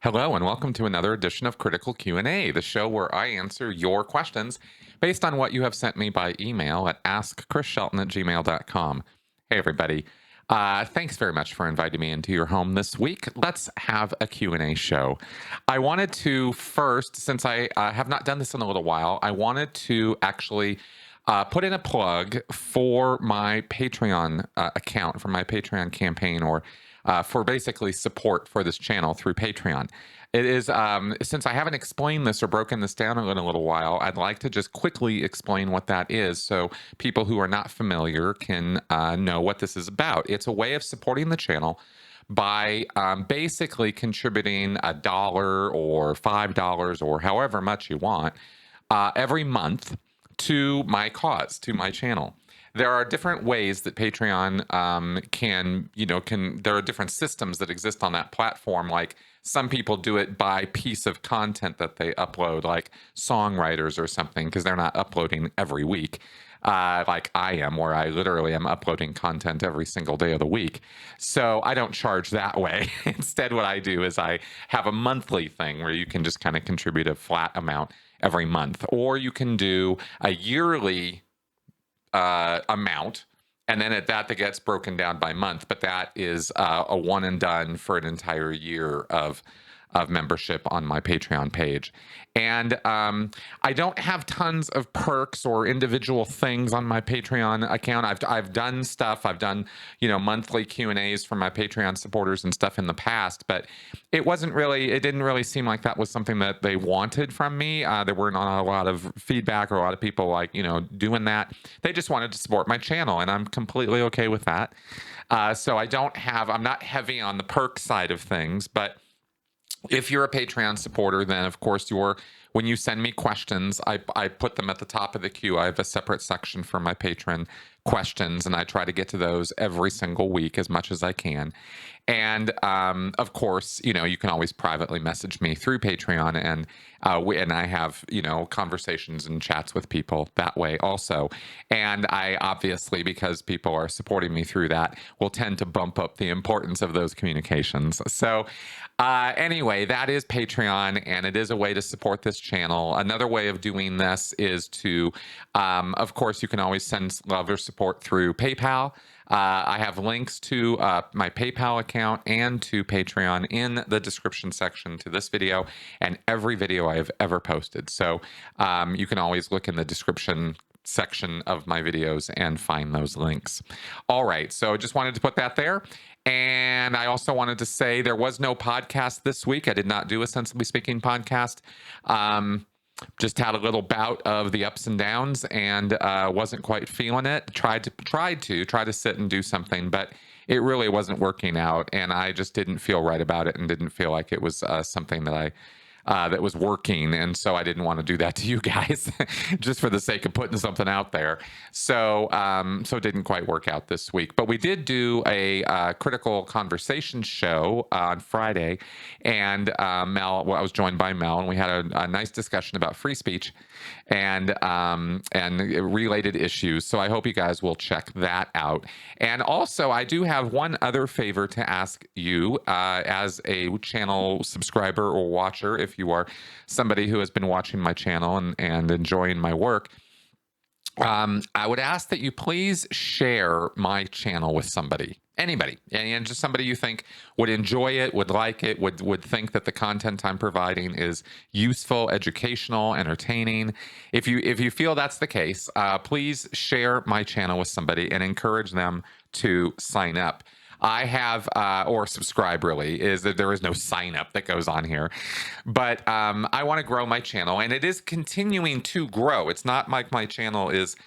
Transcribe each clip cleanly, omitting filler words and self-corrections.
Hello and welcome to another edition of Critical Q&A, the show where I answer your questions based on what you have sent me by email at askchrisshelton@gmail.com. Hey everybody. Thanks very much for inviting me into your home this week. Let's have a Q&A show. I wanted to first, since I have not done this in a little while, I wanted to actually put in a plug for my Patreon account, for my Patreon campaign, or for basically support for this channel through Patreon. It is, since I haven't explained this or broken this down in a little while, I'd like to just quickly explain what that is so people who are not familiar can know what this is about. It's a way of supporting the channel by basically contributing $1 or $5 or however much you want every month to my cause, to my channel. There are different ways that Patreon there are different systems that exist on that platform. Like some people do it by piece of content that they upload, like songwriters or something, because they're not uploading every week. Like I am, where I literally am uploading content every single day of the week. So I don't charge that way. Instead, what I do is I have a monthly thing where you can just kind of contribute a flat amount every month, or you can do a yearly amount, and then at that gets broken down by month. But that is a one and done for an entire year of membership on my Patreon page. And I don't have tons of perks or individual things on my Patreon account. I've done stuff. I've done monthly Q&As for my Patreon supporters and stuff in the past, but it didn't really seem like that was something that they wanted from me. There were not a lot of feedback or a lot of people doing that. They just wanted to support my channel, and I'm completely okay with that. So I'm not heavy on the perk side of things, but if you're a Patreon supporter, then of course when you send me questions, I put them at the top of the queue. I have a separate section for my patron questions, and I try to get to those every single week as much as I can. And of course, you can always privately message me through Patreon, and I have conversations and chats with people that way also. And I obviously, because people are supporting me through that, will tend to bump up the importance of those communications. So anyway, that is Patreon, and it is a way to support this channel. Another way of doing this is to, of course, you can always send love or support through PayPal. I have links to my PayPal account and to Patreon in the description section to this video and every video I have ever posted. So you can always look in the description section of my videos and find those links. All right, so just wanted to put that there. And I also wanted to say there was no podcast this week. I did not do a Sensibly Speaking podcast. Just had a little bout of the ups and downs, and wasn't quite feeling it. Tried to sit and do something, but it really wasn't working out, and I just didn't feel right about it, and didn't feel like it was something that that was working. And so I didn't want to do that to you guys just for the sake of putting something out there. So it didn't quite work out this week, but we did do a critical conversation show on Friday, and I was joined by Mel, and we had a nice discussion about free speech and related issues. So I hope you guys will check that out. And also, I do have one other favor to ask you as a channel subscriber or watcher. If you are somebody who has been watching my channel and enjoying my work, I would ask that you please share my channel with somebody, anybody, and just somebody you think would enjoy it, would like it, would think that the content I'm providing is useful, educational, entertaining. If you feel that's the case, please share my channel with somebody and encourage them to sign up. I have, or subscribe really, is that there is no sign up that goes on here. But I want to grow my channel, and it is continuing to grow. It's not like my channel is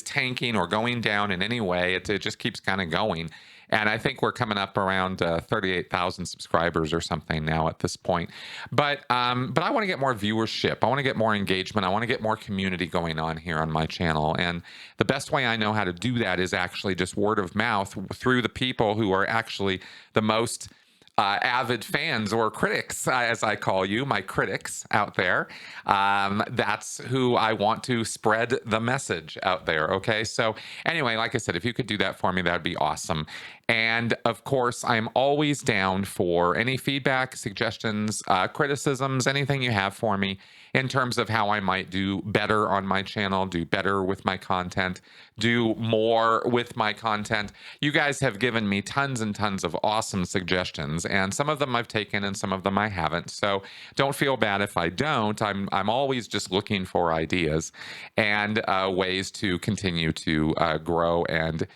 tanking or going down in any way. It just keeps kind of going. And I think we're coming up around 38,000 subscribers or something now at this point. But I want to get more viewership. I want to get more engagement. I want to get more community going on here on my channel. And the best way I know how to do that is actually just word of mouth through the people who are actually the most avid fans or critics, as I call you, my critics out there. That's who I want to spread the message out there. Okay. So, anyway, like I said, if you could do that for me, that'd be awesome. And of course, I'm always down for any feedback, suggestions, criticisms, anything you have for me in terms of how I might do better on my channel, do better with my content, do more with my content. You guys have given me tons and tons of awesome suggestions, and some of them I've taken and some of them I haven't. So don't feel bad if I don't. I'm always just looking for ideas and ways to continue to grow and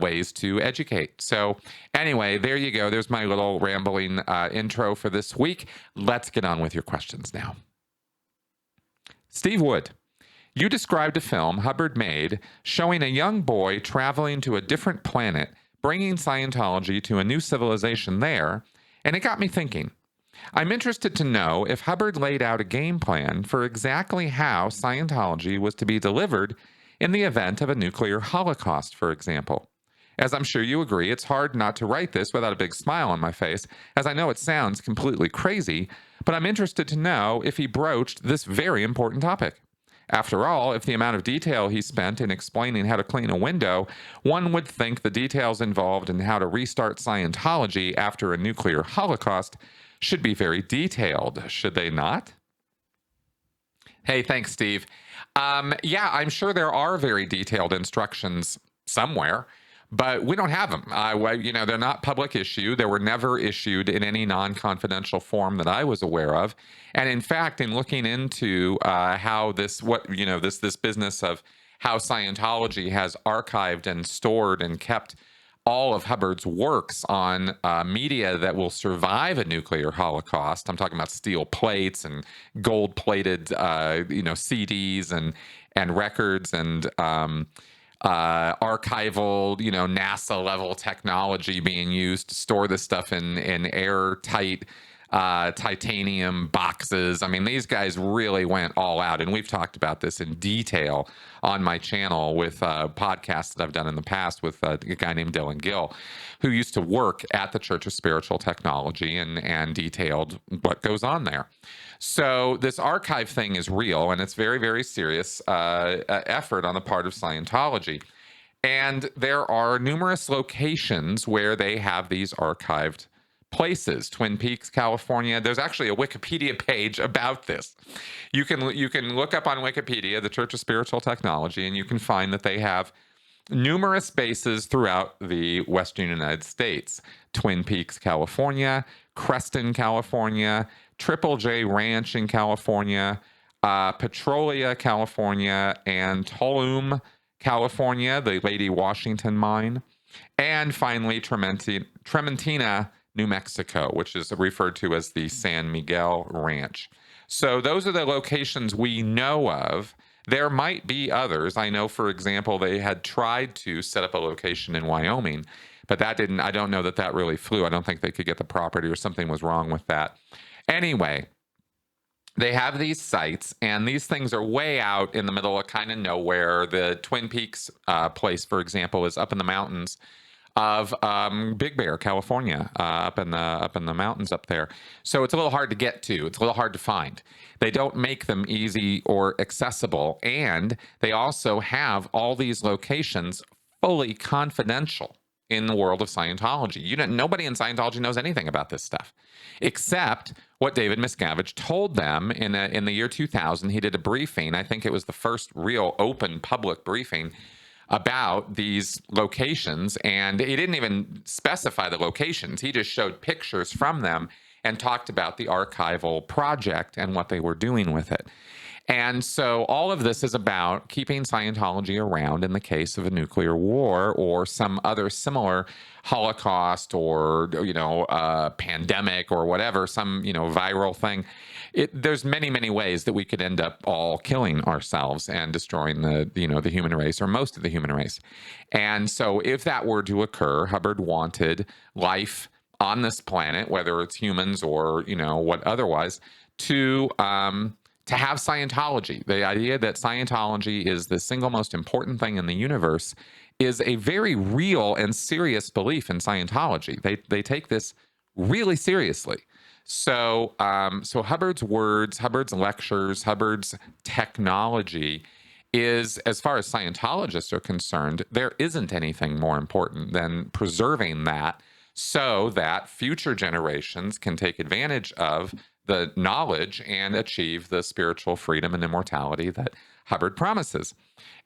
ways to educate. So anyway, there you go. There's my little rambling intro for this week. Let's get on with your questions now. Steve Wood, you described a film Hubbard made showing a young boy traveling to a different planet, bringing Scientology to a new civilization there, and it got me thinking. I'm interested to know if Hubbard laid out a game plan for exactly how Scientology was to be delivered in the event of a nuclear holocaust, for example. As I'm sure you agree, it's hard not to write this without a big smile on my face, as I know it sounds completely crazy, but I'm interested to know if he broached this very important topic. After all, if the amount of detail he spent in explaining how to clean a window, one would think the details involved in how to restart Scientology after a nuclear holocaust should be very detailed, should they not? Hey, thanks, Steve. Yeah, I'm sure there are very detailed instructions somewhere, but we don't have them. They're not public issue. They were never issued in any non-confidential form that I was aware of. And in fact, in looking into how this business of how Scientology has archived and stored and kept all of Hubbard's works on media that will survive a nuclear holocaust. I'm talking about steel plates and gold-plated, CDs and records and archival, NASA-level technology being used to store this stuff in airtight titanium boxes. I mean, these guys really went all out, and we've talked about this in detail on my channel with podcasts that I've done in the past with a guy named Dylan Gill, who used to work at the Church of Spiritual Technology and detailed what goes on there. So this archive thing is real, and it's very, very serious effort on the part of Scientology. And there are numerous locations where they have these archived places. Twin Peaks, California. There's actually a Wikipedia page about this. You can look up on Wikipedia the Church of Spiritual Technology, and you can find that they have numerous bases throughout the Western United States. Twin Peaks, California, Creston, California, Triple J Ranch in California, Petrolia, California, and Tulum, California, the Lady Washington mine, and finally Trementina, New Mexico, which is referred to as the San Miguel Ranch. So those are the locations we know of. There might be others. I know, for example, they had tried to set up a location in Wyoming, but that didn't, I don't know that that really flew. I don't think they could get the property, or something was wrong with that. Anyway, they have these sites, and these things are way out in the middle of kind of nowhere. The Twin Peaks place, for example, is up in the mountains of Big Bear, California, up in the mountains up there. So it's a little hard to get to. It's a little hard to find. They don't make them easy or accessible, and they also have all these locations fully confidential in the world of Scientology. Nobody in Scientology knows anything about this stuff, except what David Miscavige told them in the year 2000. He did a briefing. I think it was the first real open public briefing about these locations, and he didn't even specify the locations. He just showed pictures from them and talked about the archival project and what they were doing with it. And so all of this is about keeping Scientology around in the case of a nuclear war or some other similar Holocaust or, pandemic or whatever, some, viral thing. There's many, many ways that we could end up all killing ourselves and destroying the human race, or most of the human race. And so if that were to occur, Hubbard wanted life on this planet, whether it's humans or, what otherwise, to have Scientology. The idea that Scientology is the single most important thing in the universe is a very real and serious belief in Scientology. They take this really seriously. So, so Hubbard's words, Hubbard's lectures, Hubbard's technology is, as far as Scientologists are concerned, there isn't anything more important than preserving that so that future generations can take advantage of the knowledge and achieve the spiritual freedom and immortality that Hubbard promises,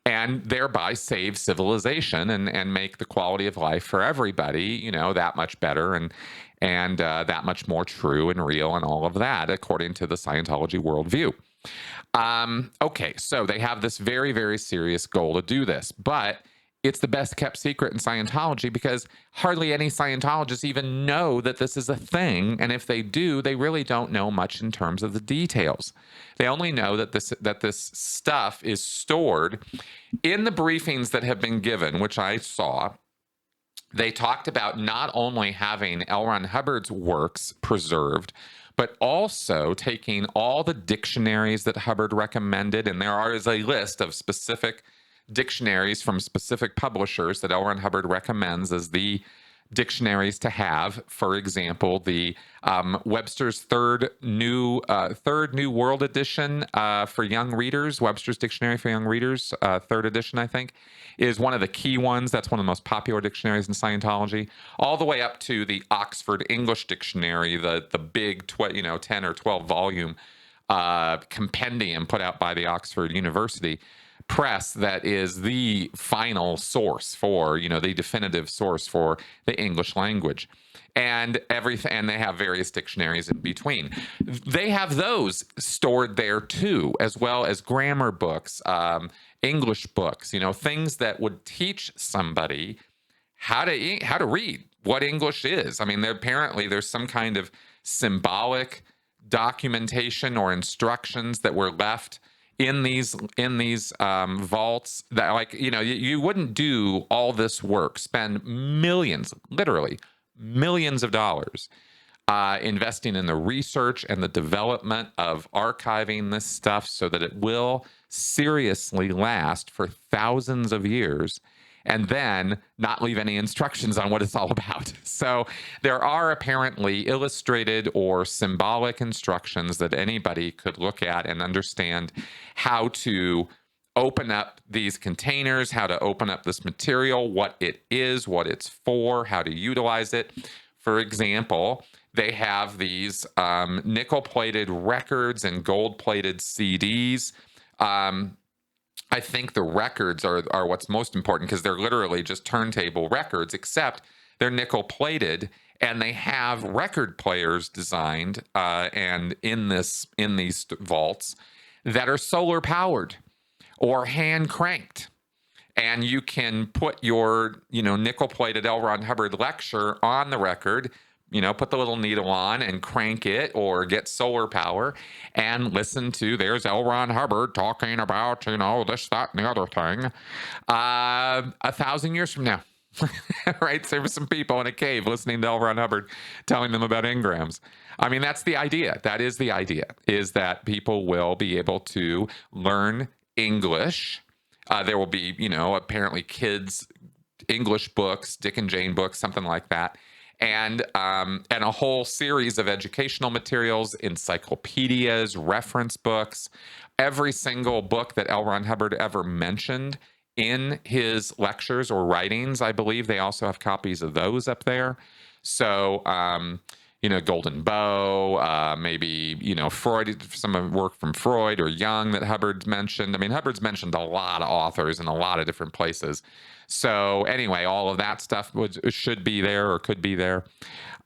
and thereby save civilization and make the quality of life for everybody, that much better and that much more true and real and all of that, according to the Scientology worldview. Okay, so they have this very, very serious goal to do this, but it's the best kept secret in Scientology because hardly any Scientologists even know that this is a thing. And if they do, they really don't know much in terms of the details. They only know that this stuff is stored in the briefings that have been given, which I saw. They talked about not only having L. Ron Hubbard's works preserved, but also taking all the dictionaries that Hubbard recommended, and there is a list of specific dictionaries from specific publishers that L. Ron Hubbard recommends as the dictionaries to have. For example, the Webster's Third New World Edition for young readers, Webster's Dictionary for Young Readers, third edition, I think, is one of the key ones. That's one of the most popular dictionaries in Scientology, all the way up to the Oxford English Dictionary, the big 10 or 12 volume compendium put out by the Oxford University Press that is the final source for, the definitive source for the English language. And everything, and they have various dictionaries in between. They have those stored there too, as well as grammar books, English books, things that would teach somebody how to read, what English is. I mean, there's some kind of symbolic documentation or instructions that were left in these vaults that, you wouldn't do all this work, spend millions, literally millions of dollars investing in the research and the development of archiving this stuff so that it will seriously last for thousands of years, and then not leave any instructions on what it's all about. So there are apparently illustrated or symbolic instructions that anybody could look at and understand how to open up these containers, how to open up this material, what it is, what it's for, how to utilize it. For example, they have these nickel-plated records and gold-plated CDs. I think the records are what's most important because they're literally just turntable records, except they're nickel plated and they have record players designed and in these vaults that are solar powered or hand cranked. And you can put your nickel plated L. Ron Hubbard lecture on the record, put the little needle on and crank it or get solar power and listen to, there's L. Ron Hubbard talking about, this, that, and the other thing 1,000 years from now. Right? So there were some people in a cave listening to L. Ron Hubbard telling them about engrams. I mean, that's the idea. That is the idea, is that people will be able to learn English. There will be, apparently kids' English books, Dick and Jane books, something like that. And a whole series of educational materials, encyclopedias, reference books, every single book that L. Ron Hubbard ever mentioned in his lectures or writings. I believe they also have copies of those up there. So, Golden Bow, maybe, Freud, some work from Freud or Jung that Hubbard's mentioned. I mean, Hubbard's mentioned a lot of authors in a lot of different places. So anyway, all of that stuff should be there or could be there.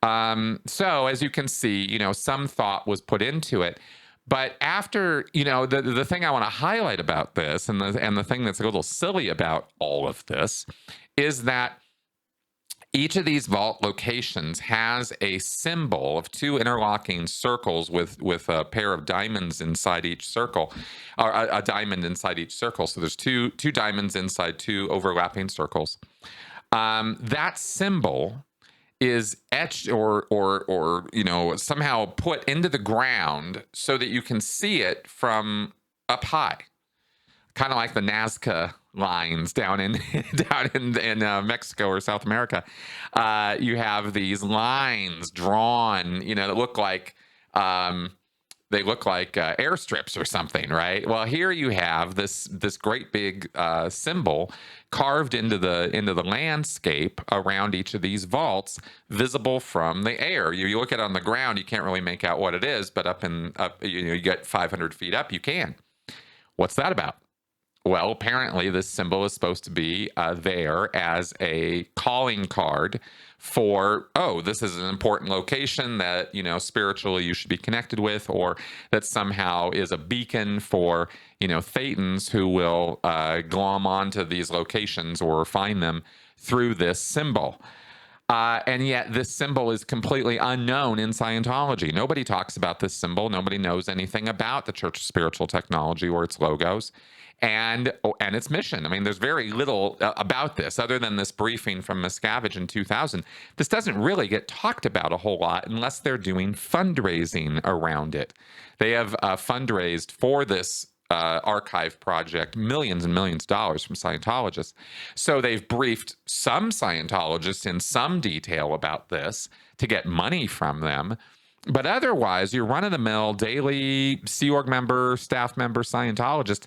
So as you can see, some thought was put into it. But after, the thing I want to highlight about this and the thing that's a little silly about all of this is that each of these vault locations has a symbol of two interlocking circles with a pair of diamonds inside each circle, or a diamond inside each circle. So there's two diamonds inside two overlapping circles. That symbol is etched or somehow put into the ground so that you can see it from up high. kind of like the Nazca lines down in down in Mexico or South America. You have these lines drawn, that look like um, airstrips or something, right? Well, here you have this great big symbol carved into the landscape around each of these vaults, visible from the air. You look at it on the ground, you can't really make out what it is, but up, you get 500 feet up, you can. What's that about? Well, apparently, this symbol is supposed to be there as a calling card for, oh, this is an important location that, spiritually you should be connected with, or that somehow is a beacon for, Thetans who will glom onto these locations or find them through this symbol. And yet this symbol is completely unknown in Scientology. Nobody talks about this symbol. Nobody knows anything about the Church of Spiritual Technology or its logos and its mission. I mean, there's very little about this other than this briefing from Miscavige in 2000. This doesn't really get talked about a whole lot unless they're doing fundraising around it. They have fundraised for this archive project millions and millions of dollars from Scientologists. So they've briefed some Scientologists in some detail about this to get money from them. But otherwise, your run-of-the-mill daily Sea Org member, staff member, Scientologist,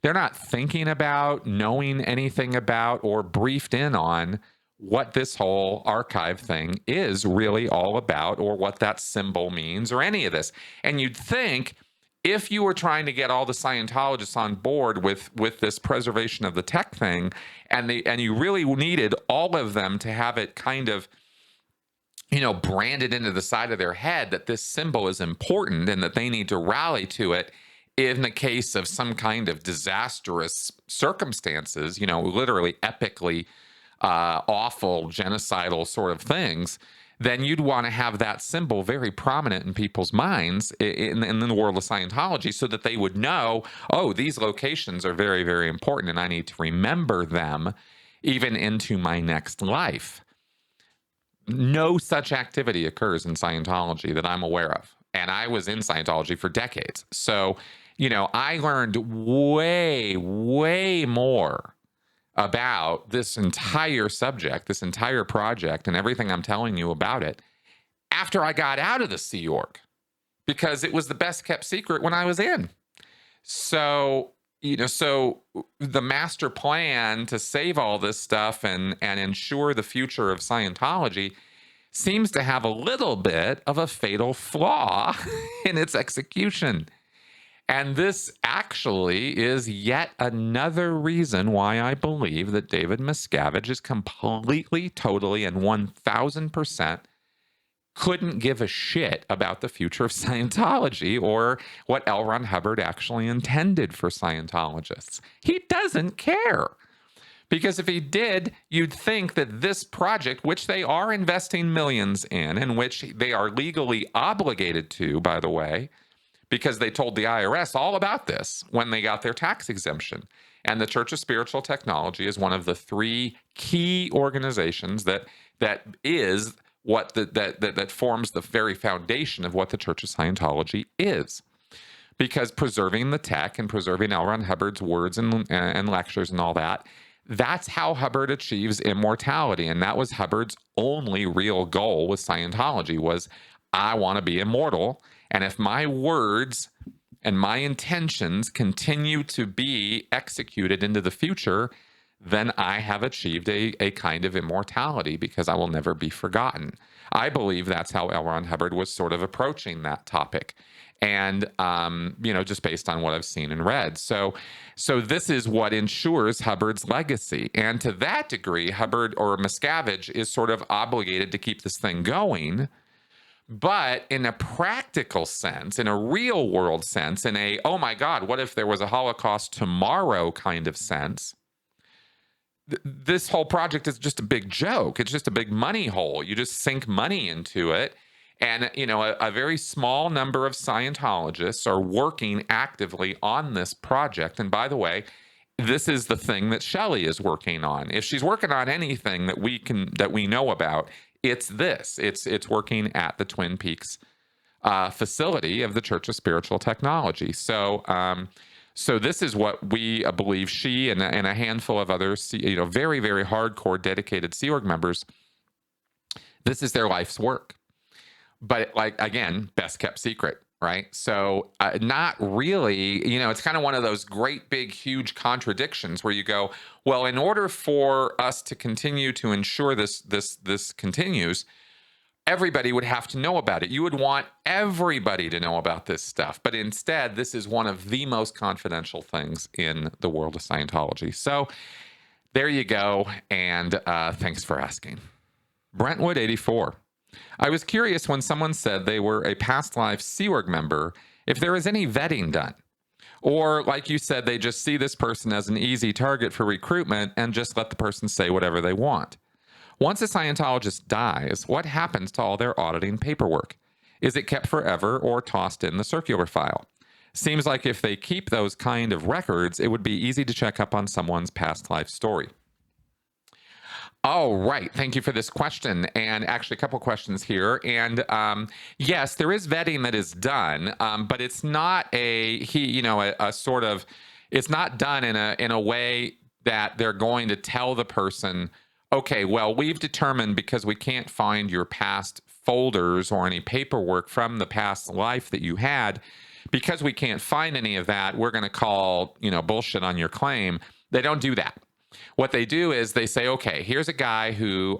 they're not thinking about, knowing anything about, or briefed in on what this whole archive thing is really all about, or what that symbol means, or any of this. And you'd think if you were trying to get all the Scientologists on board with this preservation of the tech thing, and you really needed all of them to have it kind of, branded into the side of their head that this symbol is important and that they need to rally to it in the case of some kind of disastrous circumstances, literally epically awful genocidal sort of things, then you'd want to have that symbol very prominent in people's minds in the world of Scientology so that they would know, oh, these locations are very, very important and I need to remember them even into my next life. No such activity occurs in Scientology that I'm aware of. And I was in Scientology for decades. So, I learned way, way more about this entire subject, this entire project, and everything I'm telling you about it after I got out of the Sea Org, because it was the best kept secret when I was in. So, so the master plan to save all this stuff and ensure the future of Scientology seems to have a little bit of a fatal flaw in its execution. And this actually is yet another reason why I believe that David Miscavige is completely, totally, and 1000% couldn't give a shit about the future of Scientology or what L. Ron Hubbard actually intended for Scientologists. He doesn't care. Because if he did, you'd think that this project, which they are investing millions in, and which they are legally obligated to, by the way, because they told the IRS all about this when they got their tax exemption. And the Church of Spiritual Technology is one of the three key organizations that is what that forms the very foundation of what the Church of Scientology is. Because preserving the tech and preserving L. Ron Hubbard's words and lectures and all that, that's how Hubbard achieves immortality. And that was Hubbard's only real goal with Scientology was, I want to be immortal. And if my words and my intentions continue to be executed into the future, then I have achieved a kind of immortality because I will never be forgotten. I believe that's how L. Ron Hubbard was sort of approaching that topic. And, just based on what I've seen and read. So this is what ensures Hubbard's legacy. And to that degree, Hubbard or Miscavige is sort of obligated to keep this thing going. But in a practical sense, in a real world sense, in a, oh my God, what if there was a Holocaust tomorrow kind of sense, this whole project is just a big joke. It's just a big money hole. You just sink money into it. And, a very small number of Scientologists are working actively on this project. And by the way, this is the thing that Shelley is working on. If she's working on anything that we know about, it's this. It's working at the Twin Peaks facility of the Church of Spiritual Technology. So So this is what we believe she and a handful of other, very, very hardcore, dedicated Sea Org members, this is their life's work. But like, again, best kept secret, right? So not really, it's kind of one of those great big huge contradictions where you go, well, in order for us to continue to ensure this continues, everybody would have to know about it. You would want everybody to know about this stuff. But instead, this is one of the most confidential things in the world of Scientology. So there you go. And thanks for asking. Brentwood 84. I was curious when someone said they were a past life Sea Org member, if there is any vetting done. Or, like you said, they just see this person as an easy target for recruitment and just let the person say whatever they want. Once a Scientologist dies, what happens to all their auditing paperwork? Is it kept forever or tossed in the circular file? Seems like if they keep those kind of records, it would be easy to check up on someone's past life story. Oh, right. Thank you for this question. And actually, a couple questions here. And yes, there is vetting that is done, but it's not a sort of, it's not done in a way that they're going to tell the person, okay, well, we've determined because we can't find your past folders or any paperwork from the past life that you had, because we can't find any of that, we're going to call, bullshit on your claim. They don't do that. What they do is they say, okay, here's a guy who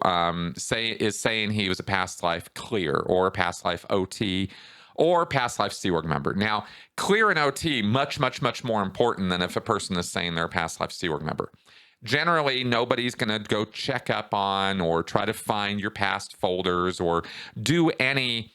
is saying he was a past life clear or a past life OT or past life Sea Org member. Now, clear and OT, much, much, much more important than if a person is saying they're a past life Sea Org member. Generally, nobody's going to go check up on or try to find your past folders or do any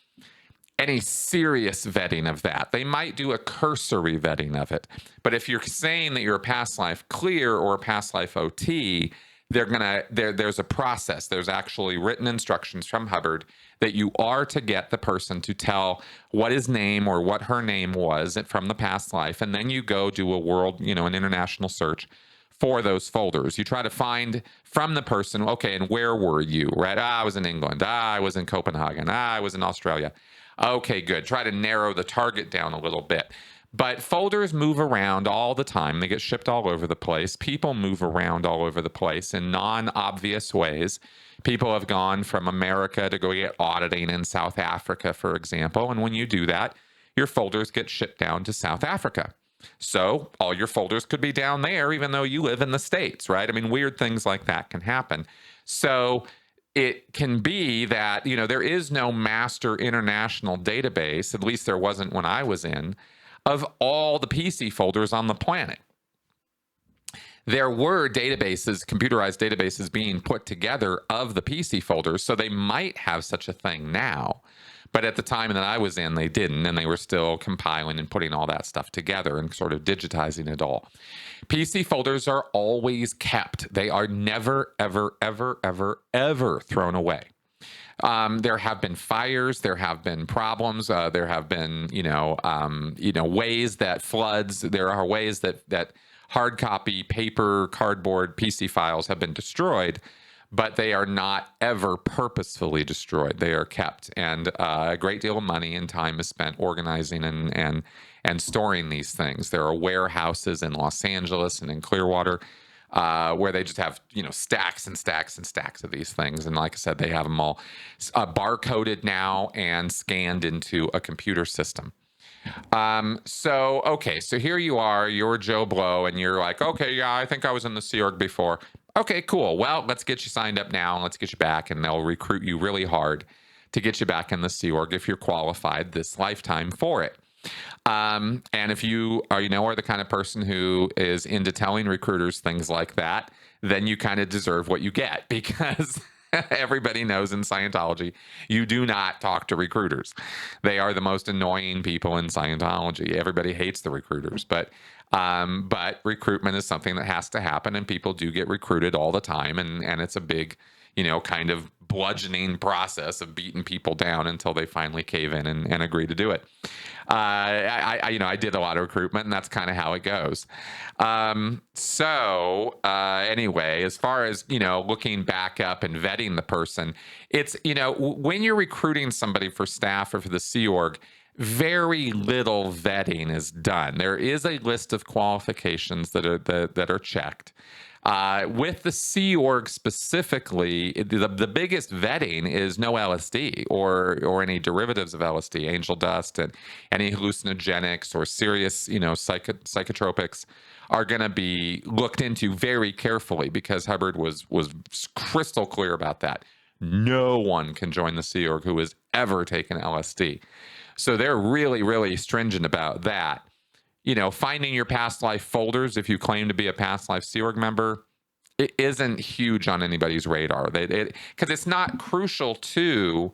serious vetting of that. They might do a cursory vetting of it. But if you're saying that you're a past life clear or a past life OT, there's a process. There's actually written instructions from Hubbard that you are to get the person to tell what his name or what her name was from the past life. And then you go do a world, an international search for those folders. You try to find from the person, okay, and where were you, right? I was in England. I was in Copenhagen. I was in Australia. Okay, good. Try to narrow the target down a little bit. But folders move around all the time. They get shipped all over the place. People move around all over the place in non-obvious ways. People have gone from America to go get auditing in South Africa, for example. And when you do that, your folders get shipped down to South Africa. So all your folders could be down there, even though you live in the States, right? I mean, weird things like that can happen. So it can be that, there is no master international database, at least there wasn't when I was in, of all the PC folders on the planet. There were databases, computerized databases being put together of the PC folders, so they might have such a thing now. But at the time that I was in, they didn't, and they were still compiling and putting all that stuff together and sort of digitizing it all. PC folders are always kept. They are never, ever, ever, ever, ever thrown away. There have been fires. There have been problems. There have been, ways that floods. There are ways that hard copy, paper, cardboard, PC files have been destroyed, but they are not ever purposefully destroyed. They are kept, and a great deal of money and time is spent organizing and storing these things. There are warehouses in Los Angeles and in Clearwater where they just have stacks and stacks and stacks of these things. And like I said, they have them all barcoded now and scanned into a computer system. So here you are, you're Joe Blow, and you're like, okay, yeah, I think I was in the Sea Org before. Okay, cool. Well, let's get you signed up now and let's get you back, and they'll recruit you really hard to get you back in the Sea Org if you're qualified this lifetime for it. And if you are, are the kind of person who is into telling recruiters things like that, then you kind of deserve what you get, because everybody knows in Scientology, you do not talk to recruiters. They are the most annoying people in Scientology. Everybody hates the recruiters, but recruitment is something that has to happen, and people do get recruited all the time, and it's a big, kind of bludgeoning process of beating people down until they finally cave in and agree to do it. I did a lot of recruitment, and that's kind of how it goes. Anyway, as far as, looking back up and vetting the person, it's, when you're recruiting somebody for staff or for the Sea Org, very little vetting is done. There is a list of qualifications that are checked. With the Sea Org specifically, the biggest vetting is no LSD or any derivatives of LSD, angel dust, and any hallucinogenics or serious, psychotropics are going to be looked into very carefully, because Hubbard was crystal clear about that. No one can join the Sea Org who has ever taken LSD. So they're really, really stringent about that. Finding your past life folders, if you claim to be a past life Sea Org member, it isn't huge on anybody's radar. Because it's not crucial to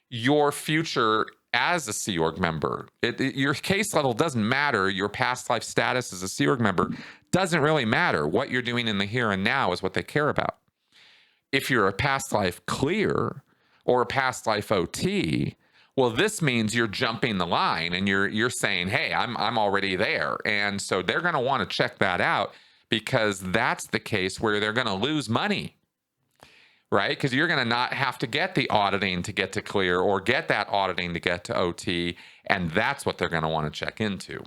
your future as a Sea Org member. Your case level doesn't matter. Your past life status as a Sea Org member doesn't really matter. What you're doing in the here and now is what they care about. If you're a past life clear or a past life OT, well, this means you're jumping the line and you're saying, hey, I'm already there. And so they're going to want to check that out, because that's the case where they're going to lose money, right? Because you're going to not have to get the auditing to get to clear, or get that auditing to get to OT. And that's what they're going to want to check into.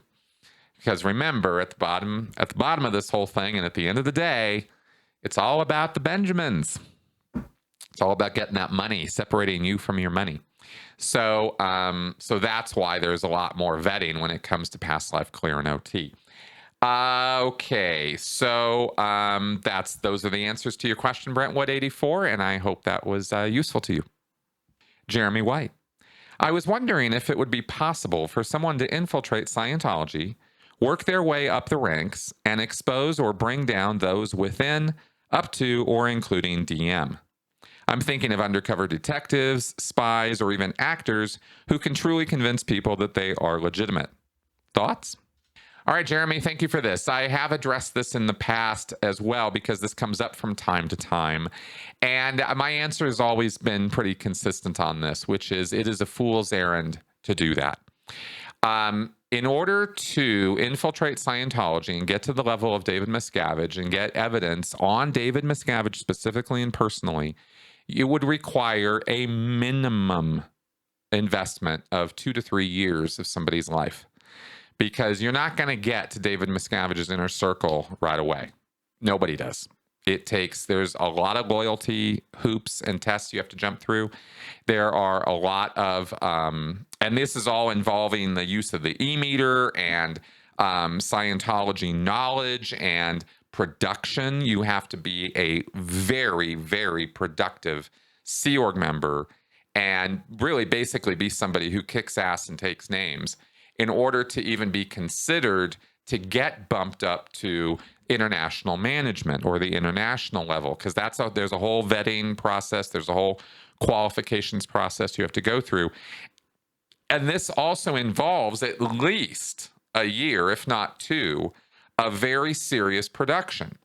Because remember, at the bottom of this whole thing, and at the end of the day, it's all about the Benjamins. It's all about getting that money, separating you from your money. So that's why there's a lot more vetting when it comes to past life clear and OT. Okay, so those are the answers to your question, Brentwood84, and I hope that was useful to you. Jeremy White. I was wondering if it would be possible for someone to infiltrate Scientology, work their way up the ranks, and expose or bring down those within, up to or including DM. I'm thinking of undercover detectives, spies, or even actors who can truly convince people that they are legitimate. Thoughts? All right, Jeremy, thank you for this. I have addressed this in the past as well, because this comes up from time to time. And my answer has always been pretty consistent on this, which is it is a fool's errand to do that. In order to infiltrate Scientology and get to the level of David Miscavige and get evidence on David Miscavige specifically and personally, it would require a minimum investment of 2 to 3 years of somebody's life, because you're not going to get to David Miscavige's inner circle right away. Nobody does. There's a lot of loyalty hoops and tests you have to jump through. There are a lot of, and this is all involving the use of the e-meter and Scientology knowledge and production. You have to be a very, very productive Sea Org member and really basically be somebody who kicks ass and takes names in order to even be considered to get bumped up to international management or the international level, because there's a whole vetting process, there's a whole qualifications process you have to go through. And this also involves at least a year, if not 2, of very serious production,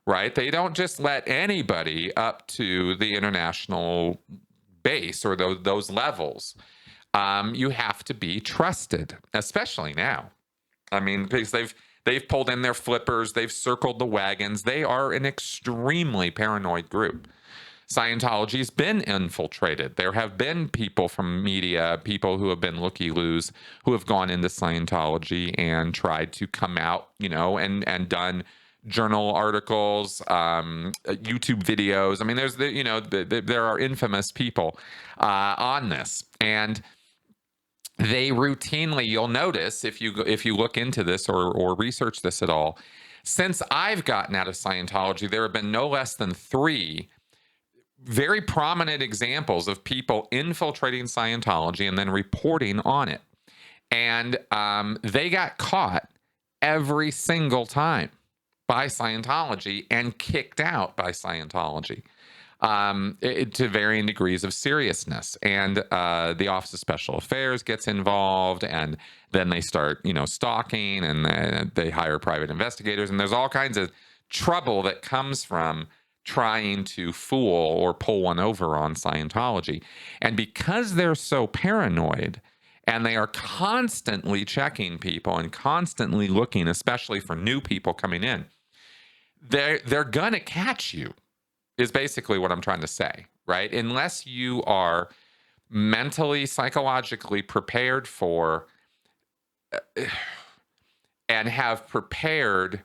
right? They don't just let anybody up to the international base or those levels. You have to be trusted, especially now. I mean, because they've pulled in their flippers, they've circled the wagons. They are an extremely paranoid group. Scientology's been infiltrated. There have been people from media, people who have been looky-loos, who have gone into Scientology and tried to come out, and done journal articles, YouTube videos. I mean, there are infamous people on this, and they routinely, you'll notice if you look into this or research this at all, since I've gotten out of Scientology, there have been no less than 3 very prominent examples of people infiltrating Scientology and then reporting on it. And they got caught every single time by Scientology and kicked out by Scientology to varying degrees of seriousness. And the Office of Special Affairs gets involved, and then they start, stalking, and they hire private investigators. And there's all kinds of trouble that comes from trying to fool or pull one over on Scientology. And because they're so paranoid and they are constantly checking people and constantly looking, especially for new people coming in, they're gonna catch you, is basically what I'm trying to say, right? Unless you are mentally, psychologically prepared for and have prepared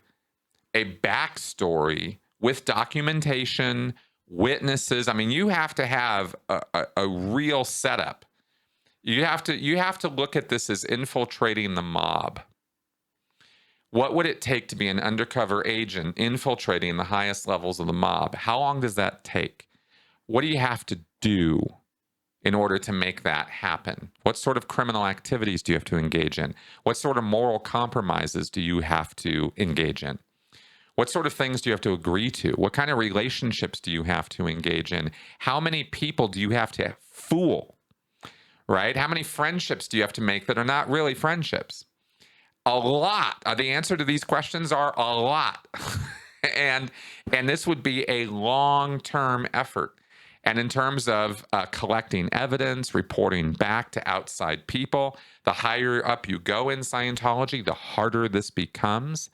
a backstory with documentation, witnesses. I mean, you have to have a real setup. You have to look at this as infiltrating the mob. What would it take to be an undercover agent infiltrating the highest levels of the mob? How long does that take? What do you have to do in order to make that happen? What sort of criminal activities do you have to engage in? What sort of moral compromises do you have to engage in? What sort of things do you have to agree to? What kind of relationships do you have to engage in? How many people do you have to fool? Right? How many friendships do you have to make that are not really friendships? A lot. The answer to these questions are a lot. and this would be a long-term effort. And in terms of collecting evidence, reporting back to outside people, the higher up you go in Scientology, the harder this becomes.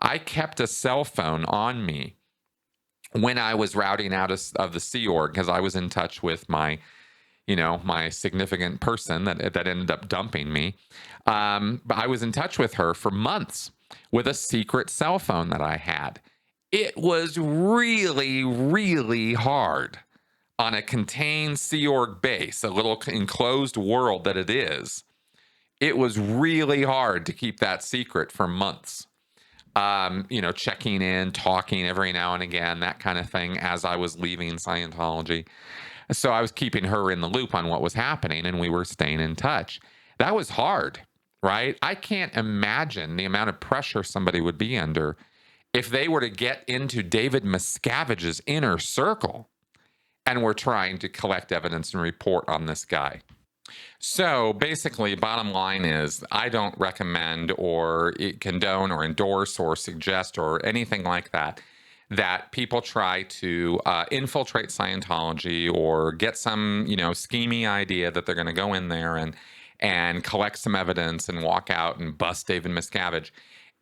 I kept a cell phone on me when I was routing out of the Sea Org because I was in touch with my significant person that ended up dumping me. But I was in touch with her for months with a secret cell phone that I had. It was really, really hard on a contained Sea Org base, a little enclosed world that it is. It was really hard to keep that secret for months. Checking in, talking every now and again, that kind of thing as I was leaving Scientology. So I was keeping her in the loop on what was happening, and we were staying in touch. That was hard, right? I can't imagine the amount of pressure somebody would be under if they were to get into David Miscavige's inner circle and were trying to collect evidence and report on this guy. So basically, bottom line is I don't recommend or condone or endorse or suggest or anything like that people try to infiltrate Scientology or get some, schemy idea that they're going to go in there and collect some evidence and walk out and bust David Miscavige.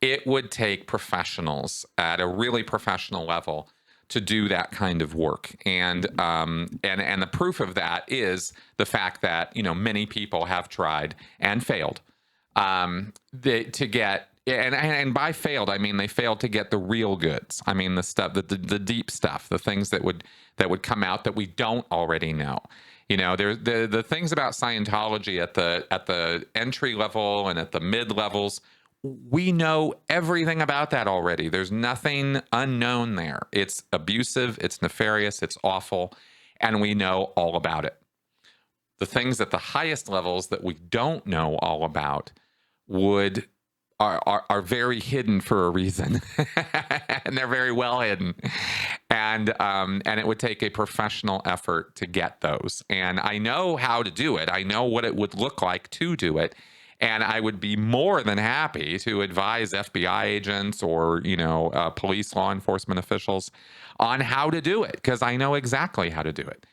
It would take professionals at a really professional level to do that kind of work. And the proof of that is the fact that, many people have tried and failed to get, and by failed, I mean they failed to get the real goods. I mean the stuff, the deep stuff, the things that would come out that we don't already know. There's the things about Scientology at the entry level and at the mid levels. We know everything about that already. There's nothing unknown there. It's abusive, it's nefarious, it's awful, and we know all about it. The things at the highest levels that we don't know all about are very hidden for a reason, and they're very well hidden, and it would take a professional effort to get those. And I know how to do it. I know what it would look like to do it. And I would be more than happy to advise FBI agents or, police law enforcement officials on how to do it, because I know exactly how to do it.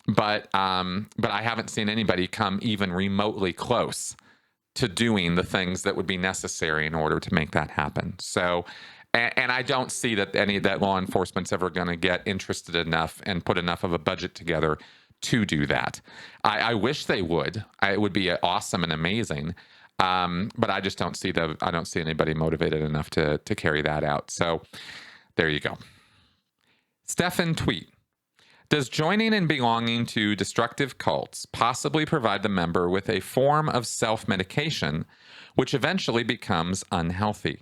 But I haven't seen anybody come even remotely close to doing the things that would be necessary in order to make that happen. So, and I don't see that law enforcement's ever going to get interested enough and put enough of a budget together to do that. I wish they would. It would be awesome and amazing. But I just don't see anybody motivated enough to carry that out. So there you go. Stefan tweet. Does joining and belonging to destructive cults possibly provide the member with a form of self-medication which eventually becomes unhealthy?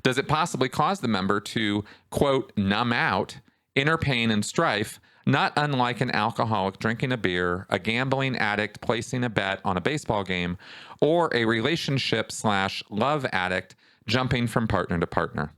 Does it possibly cause the member to, quote, numb out inner pain and strife, not unlike an alcoholic drinking a beer, a gambling addict placing a bet on a baseball game, or a relationship/love addict jumping from partner to partner?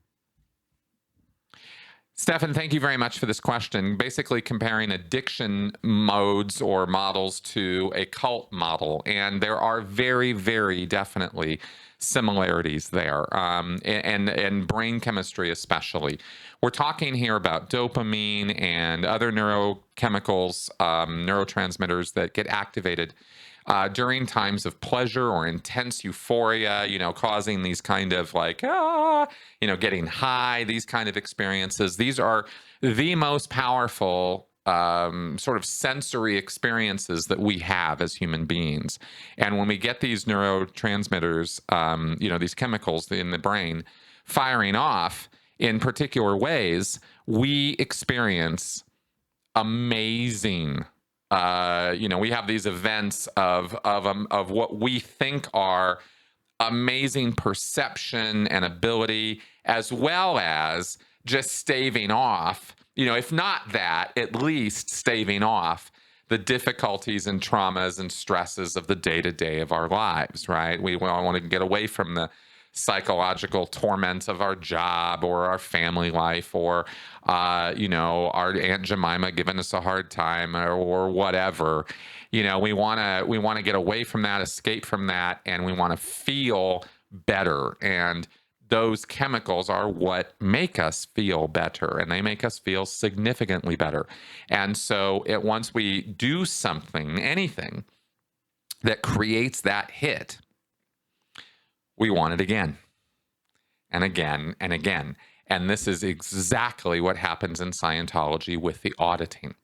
Stefan, thank you very much for this question. Basically comparing addiction modes or models to a cult model. And there are very, very definitely similarities there, and brain chemistry especially. We're talking here about dopamine and other neurochemicals, neurotransmitters that get activated during times of pleasure or intense euphoria, causing these kind of getting high, these kind of experiences. These are the most powerful sort of sensory experiences that we have as human beings. And when we get these neurotransmitters, these chemicals in the brain firing off in particular ways, we experience amazing. We have these events of what we think are amazing perception and ability, as well as just staving off, if not that, at least staving off the difficulties and traumas and stresses of the day-to-day of our lives, right? We want to get away from the psychological torments of our job or our family life, or our Aunt Jemima giving us a hard time, or whatever. We want to get away from that, escape from that, and we want to feel better. And those chemicals are what make us feel better, and they make us feel significantly better. And so once we do something, anything that creates that hit, we want it again and again and again. And this is exactly what happens in Scientology with the auditing.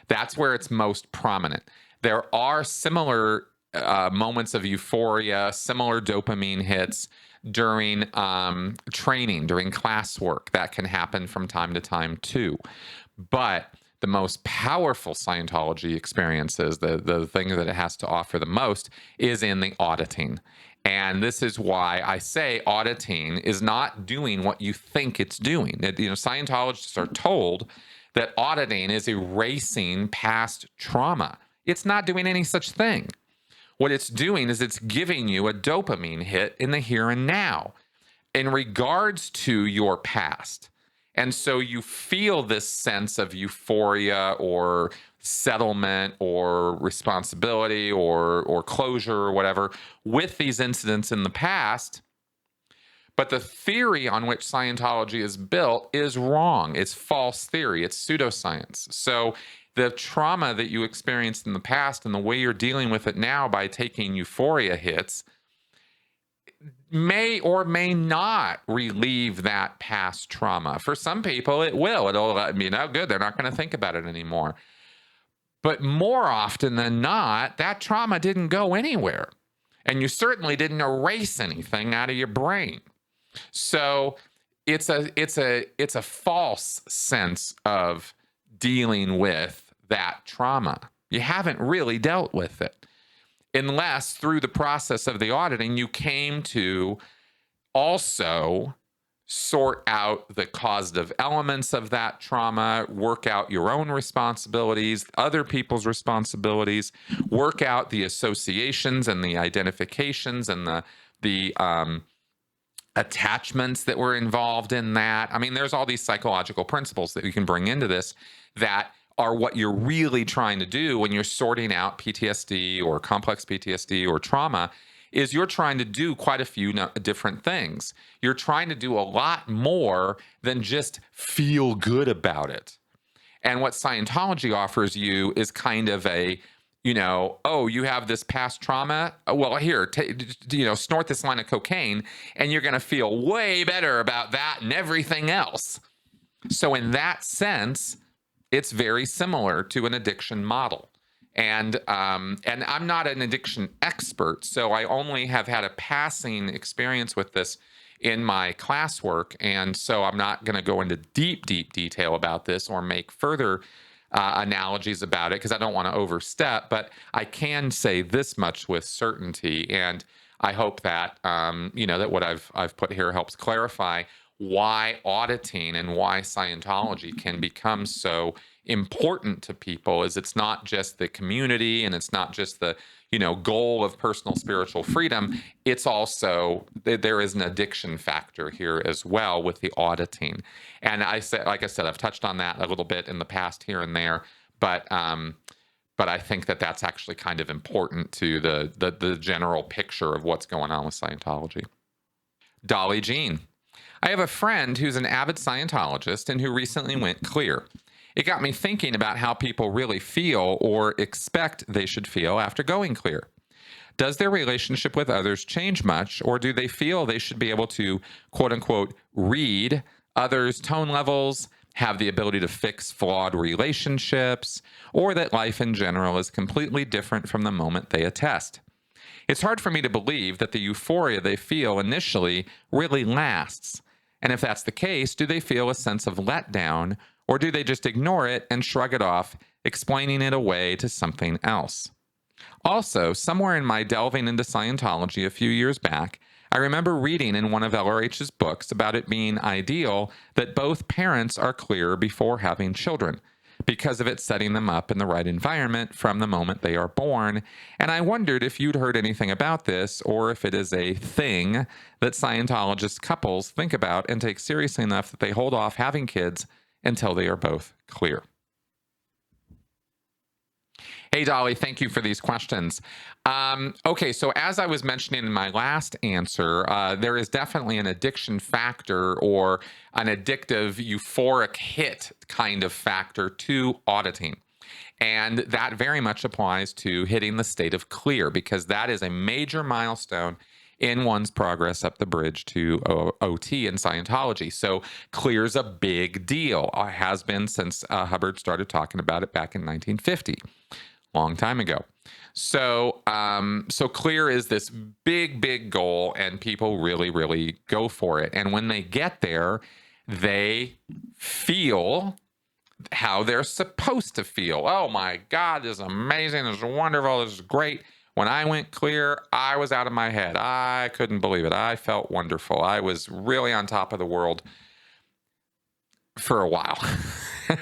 That's where it's most prominent. There are similar moments of euphoria, similar dopamine hits during training, during classwork. That can happen from time to time too. But the most powerful Scientology experiences, the thing that it has to offer the most, is in the auditing. And this is why I say auditing is not doing what you think it's doing. Scientologists are told that auditing is erasing past trauma. It's not doing any such thing. What it's doing is it's giving you a dopamine hit in the here and now in regards to your past. And so you feel this sense of euphoria or settlement or responsibility or closure or whatever with these incidents in the past. But the theory on which Scientology is built is wrong. It's false theory. It's pseudoscience. So the trauma that you experienced in the past and the way you're dealing with it now by taking euphoria hits may or may not relieve that past trauma. For some people, it will. It'll good. They're not going to think about it anymore. But more often than not, that trauma didn't go anywhere. And you certainly didn't erase anything out of your brain. So it's a false sense of dealing with that trauma. You haven't really dealt with it, unless through the process of the auditing, you came to also sort out the causative elements of that trauma, work out your own responsibilities, other people's responsibilities, work out the associations and the identifications and the attachments that were involved in that. I mean, there's all these psychological principles that you can bring into this that are what you're really trying to do when you're sorting out PTSD or complex PTSD or trauma, is you're trying to do quite a few different things. You're trying to do a lot more than just feel good about it. And what Scientology offers you is kind of a, you have this past trauma. Well, here, snort this line of cocaine, and you're going to feel way better about that and everything else. So in that sense, it's very similar to an addiction model. And I'm not an addiction expert, so I only have had a passing experience with this in my classwork. And so I'm not going to go into deep detail about this or make further analogies about it because I don't want to overstep. But I can say this much with certainty, and I hope that that what I've put here helps clarify why auditing and why Scientology can become so important to people. Is it's not just the community and it's not just the goal of personal spiritual freedom. It's also there is an addiction factor here as well with the auditing. And like I said, I've touched on that a little bit in the past here and there, but I think that that's actually kind of important to the general picture of what's going on with Scientology. Dolly Jean. I have a friend who's an avid Scientologist and who recently went clear. It got me thinking about how people really feel or expect they should feel after going clear. Does their relationship with others change much, or do they feel they should be able to, quote unquote, read others' tone levels have the ability to fix flawed relationships, or that life in general is completely different from the moment they attest. It's hard for me to believe that the euphoria they feel initially really lasts. And if that's the case, do they feel a sense of letdown, or do they just ignore it and shrug it off, explaining it away to something else? Also, somewhere in my delving into Scientology a few years back, I remember reading in one of LRH's books about it being ideal that both parents are clear before having children, because of it setting them up in the right environment from the moment they are born. And I wondered if you'd heard anything about this, or if it is a thing that Scientologist couples think about and take seriously enough that they hold off having kids until they are both clear. Hey, Dolly, thank you for these questions. Okay, so as I was mentioning in my last answer, there is definitely an addiction factor or an addictive euphoric hit kind of factor to auditing. And that very much applies to hitting the state of clear, because that is a major milestone in one's progress up the bridge to OT and Scientology. So clear is a big deal. Has been since Hubbard started talking about it back in 1950. Long time ago. So clear is this big goal, and people really go for it. And when they get there, they feel how they're supposed to feel. Oh my God, this is amazing. This is wonderful. This is great. When I went clear, I was out of my head. I couldn't believe it. I felt wonderful. I was really on top of the world for a while,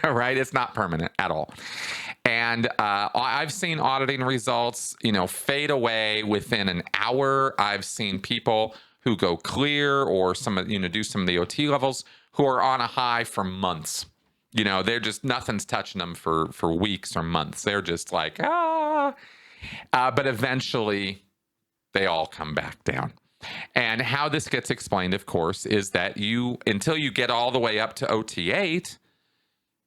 right? It's not permanent at all. And I've seen auditing results, fade away within an hour. I've seen people who go clear or do some of the OT levels who are on a high for months. They're just, nothing's touching them for weeks or months. They're just like, but eventually they all come back down. And how this gets explained, of course, is that until you get all the way up to OT8,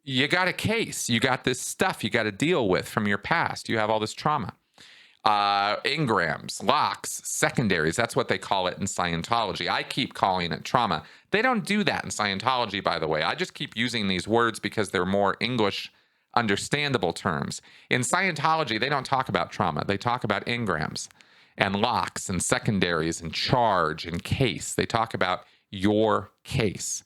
you got a case. You got this stuff you got to deal with from your past. You have all this trauma. Engrams, locks, secondaries. That's what they call it in Scientology. I keep calling it trauma. They don't do that in Scientology, by the way. I just keep using these words because they're more English understandable terms. In Scientology, they don't talk about trauma. They talk about engrams and locks and secondaries and charge and case. They talk about your case.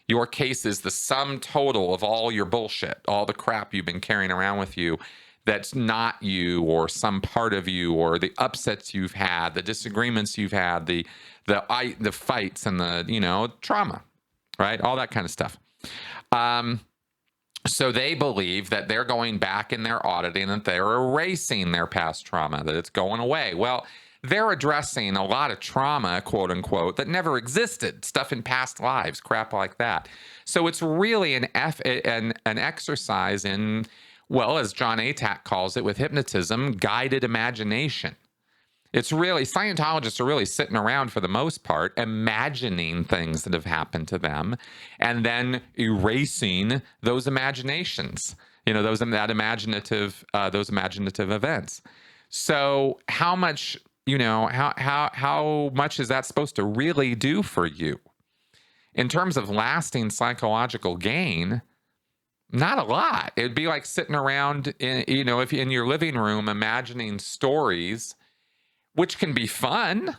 Your case is the sum total of all your bullshit, all the crap you've been carrying around with you that's not you, or some part of you, or the upsets you've had, the disagreements you've had, the fights and the trauma, right? All that kind of stuff. So they believe that they're going back in their auditing, and they're erasing their past trauma, that it's going away. Well, they're addressing a lot of trauma, quote unquote, that never existed, stuff in past lives, crap like that. So it's really an exercise in, well, as John Atack calls it with hypnotism, guided imagination. It's really, Scientologists are really sitting around for the most part, imagining things that have happened to them, and then erasing those imaginations, those imaginative events. So how much, how much is that supposed to really do for you? In terms of lasting psychological gain, not a lot. It'd be like sitting around if in your living room imagining stories, which can be fun,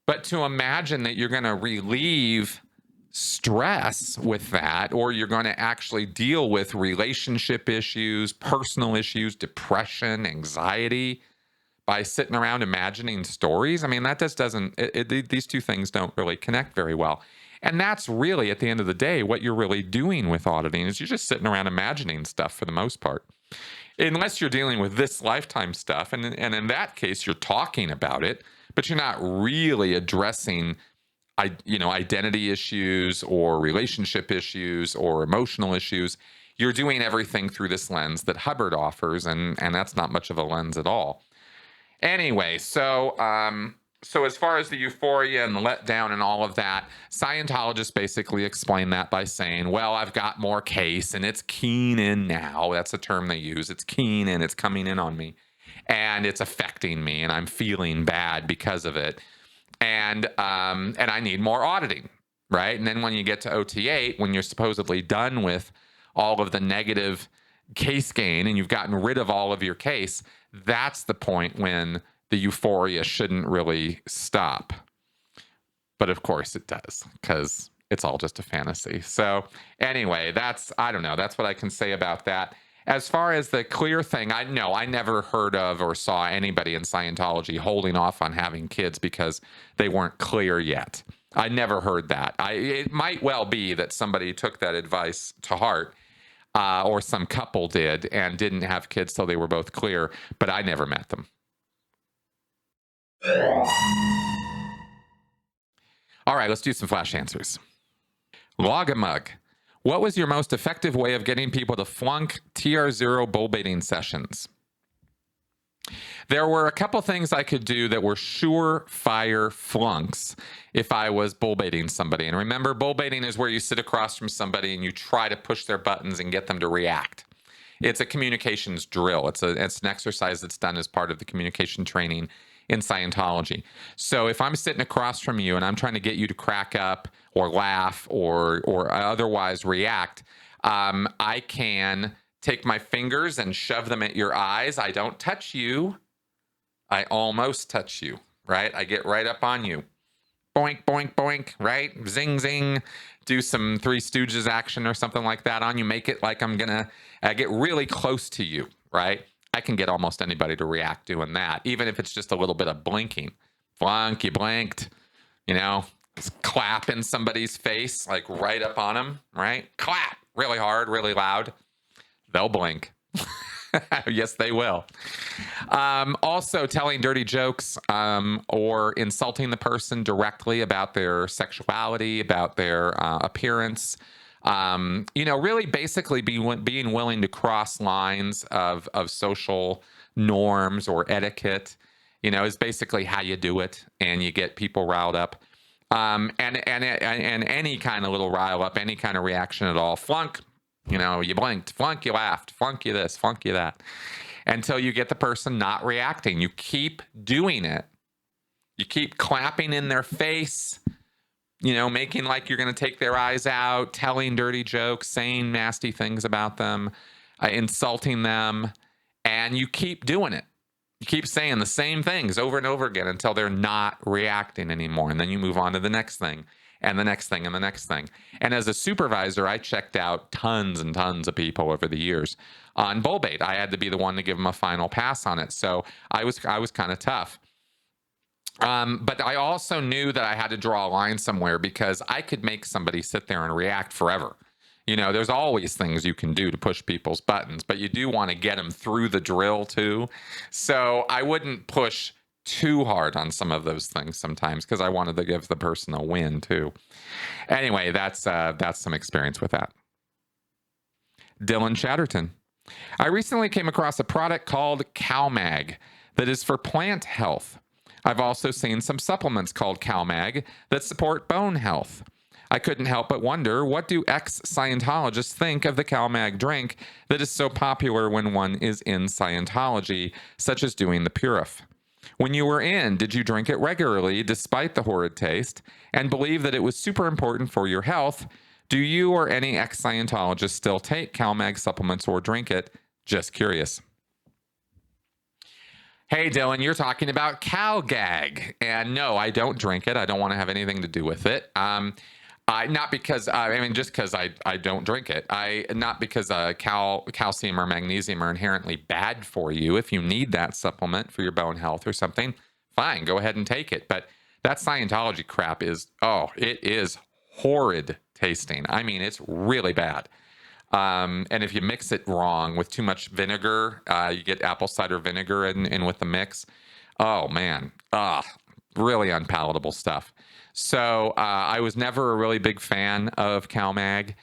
but to imagine that you're going to relieve stress with that, or you're going to actually deal with relationship issues, personal issues, depression, anxiety by sitting around imagining stories. I mean, that just doesn't, these two things don't really connect very well. And that's really, at the end of the day, what you're really doing with auditing is you're just sitting around imagining stuff for the most part. Unless you're dealing with this lifetime stuff, and in that case, you're talking about it, but you're not really addressing, identity issues or relationship issues or emotional issues. You're doing everything through this lens that Hubbard offers, and that's not much of a lens at all. Anyway, so as far as the euphoria and the letdown and all of that, Scientologists basically explain that by saying, well, I've got more case and it's keen in now. That's a term they use. It's keen in, it's coming in on me, and it's affecting me, and I'm feeling bad because of it. And I need more auditing. right? And then when you get to OT8, when you're supposedly done with all of the negative case gain and you've gotten rid of all of your case, that's the point when the euphoria shouldn't really stop. But of course it does, because it's all just a fantasy. So anyway, I don't know, that's what I can say about that. As far as the clear thing, I never heard of or saw anybody in Scientology holding off on having kids because they weren't clear yet. I never heard that. It might well be that somebody took that advice to heart, or some couple did and didn't have kids till they were both clear, but I never met them. All right, let's do some flash answers. Logamug. What was your most effective way of getting people to flunk TR0 bull baiting sessions? There were a couple things I could do that were surefire flunks if I was bull baiting somebody. And remember, bull baiting is where you sit across from somebody and you try to push their buttons and get them to react. It's a communications drill. It's an exercise that's done as part of the communication training in Scientology. So if I'm sitting across from you and I'm trying to get you to crack up or laugh or otherwise react, I can take my fingers and shove them at your eyes. I don't touch you. I almost touch you, right? I get right up on you. Boink, boink, boink, right? Zing, zing. Do some Three Stooges action or something like that on you. Make it like I'm gonna get really close to you, right? I can get almost anybody to react doing that, even if it's just a little bit of blinking. Flunk, you blinked, just clap in somebody's face, like right up on them, right? Clap really hard, really loud. They'll blink. Yes, they will. Also, telling dirty jokes or insulting the person directly about their sexuality, about their appearance. Really basically being willing to cross lines of social norms or etiquette, is basically how you do it, and you get people riled up. And any kind of little rile up, any kind of reaction at all. Flunk, you blinked. Flunk, you laughed. Flunk, you this. Flunk, you that. Until you get the person not reacting. You keep doing it. You keep clapping in their face, making like you're going to take their eyes out, telling dirty jokes, saying nasty things about them, insulting them, and you keep doing it. You keep saying the same things over and over again until they're not reacting anymore. And then you move on to the next thing and the next thing and the next thing. And as a supervisor, I checked out tons and tons of people over the years on bull bait. I had to be the one to give them a final pass on it. So I was kind of tough. But I also knew that I had to draw a line somewhere, because I could make somebody sit there and react forever. There's always things you can do to push people's buttons, but you do want to get them through the drill too. So I wouldn't push too hard on some of those things sometimes, because I wanted to give the person a win too. Anyway, that's some experience with that. Dylan Chatterton. I recently came across a product called CalMag that is for plant health. I've also seen some supplements called CalMag that support bone health. I couldn't help but wonder, what do ex-Scientologists think of the CalMag drink that is so popular when one is in Scientology, such as doing the Purif? When you were in, did you drink it regularly despite the horrid taste, and believe that it was super important for your health? Do you or any ex-Scientologists still take CalMag supplements or drink it? Just curious. Hey, Dylan, you're talking about CalGag. And no, I don't drink it. I don't want to have anything to do with it. Not because, just because I don't drink it. Not because calcium or magnesium are inherently bad for you. If you need that supplement for your bone health or something, fine, go ahead and take it. But that Scientology crap it is horrid tasting. It's really bad. And if you mix it wrong with too much vinegar, you get apple cider vinegar in with the mix. Oh man, really unpalatable stuff. So I was never a really big fan of CalMag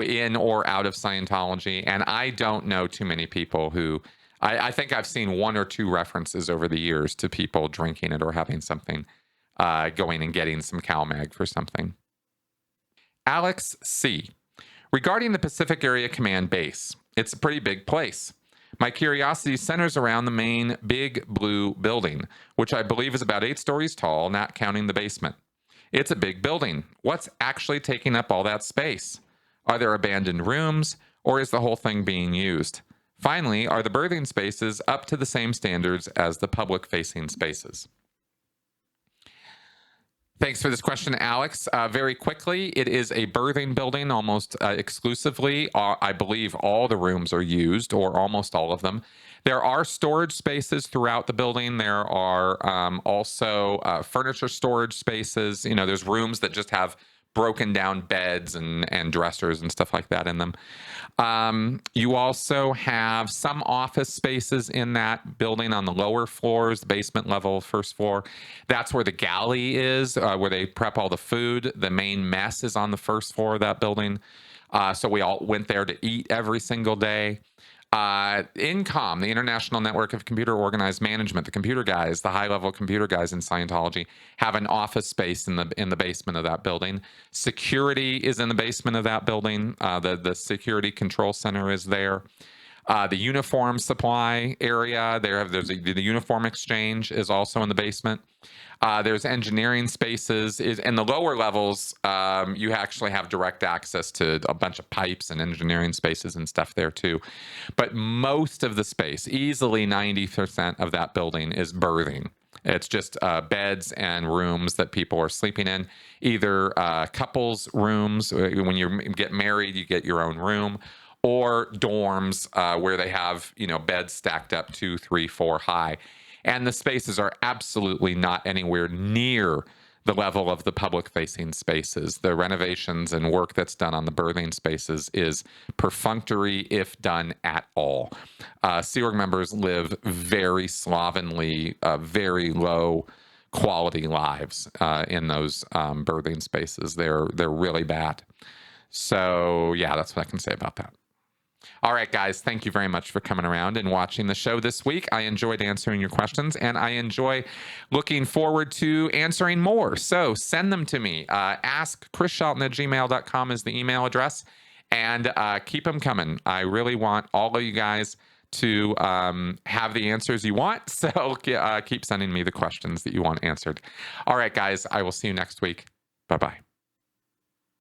in or out of Scientology, and I don't know too many people who. I think I've seen one or two references over the years to people drinking it or having something, going and getting some CalMag for something. Alex C. Regarding the Pacific Area Command Base, it's a pretty big place. My curiosity centers around the main big blue building, which I believe is about 8 stories tall, not counting the basement. It's a big building. What's actually taking up all that space? Are there abandoned rooms, or is the whole thing being used? Finally, are the birthing spaces up to the same standards as the public-facing spaces? Thanks for this question, Alex. Very quickly, it is a birthing building almost exclusively. I believe all the rooms are used, or almost all of them. There are storage spaces throughout the building. There are also furniture storage spaces. You know, there's rooms that just have broken down beds and dressers and stuff like that in them. You also have some office spaces in that building on the lower floors, the basement level, first floor. That's where the galley is, where they prep all the food. The main mess is on the first floor of that building. So we all went there to eat every single day. INCOM, the International Network of Computer Organized Management, the computer guys, the high-level computer guys in Scientology, have an office space in the basement of that building. Security is in the basement of that building. The security control center is there. The uniform supply area, there's the uniform exchange is also in the basement. There's engineering spaces. In the lower levels, you actually have direct access to a bunch of pipes and engineering spaces and stuff there too. But most of the space, easily 90% of that building, is birthing. It's just beds and rooms that people are sleeping in, either couples rooms. When you get married, you get your own room, or dorms where they have, you know, beds stacked up 2, 3, 4 high. And the spaces are absolutely not anywhere near the level of the public-facing spaces. The renovations and work that's done on the birthing spaces is perfunctory, if done at all. Sea Org members live very slovenly, very low quality lives in those birthing spaces. They're really bad. So yeah, that's what I can say about that. All right, guys, thank you very much for coming around and watching the show this week. I enjoyed answering your questions, and I enjoy looking forward to answering more. So send them to me. AskChrisShelton@gmail.com is the email address, and keep them coming. I really want all of you guys to have the answers you want, so keep sending me the questions that you want answered. All right, guys, I will see you next week. Bye-bye.